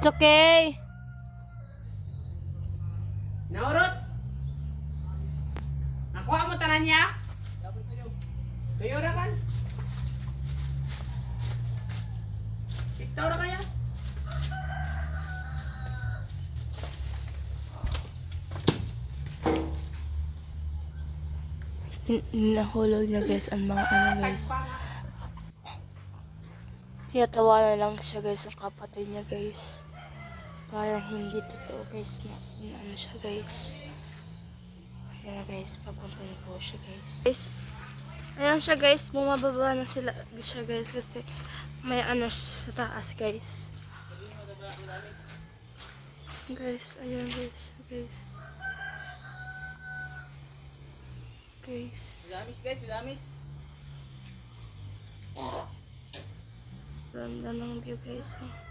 okay. Naurot. Nakuha mo tanan niya? Tuyo ra kan? Ikaw ra kaya? Nahulog na guys ang mga ano guys. Tinatawanan lang siya guys ang kapatid niya guys. Parang hindi totoo guys na ano siya guys. Ayan na guys, papunta na po siya guys. Ayan siya guys, bumababa na siya guys kasi may ano siya sa taas guys. Guys, ayan guys, guys. Guys. Bidamis guys, bidamis. Ganda ng view guys. Oh.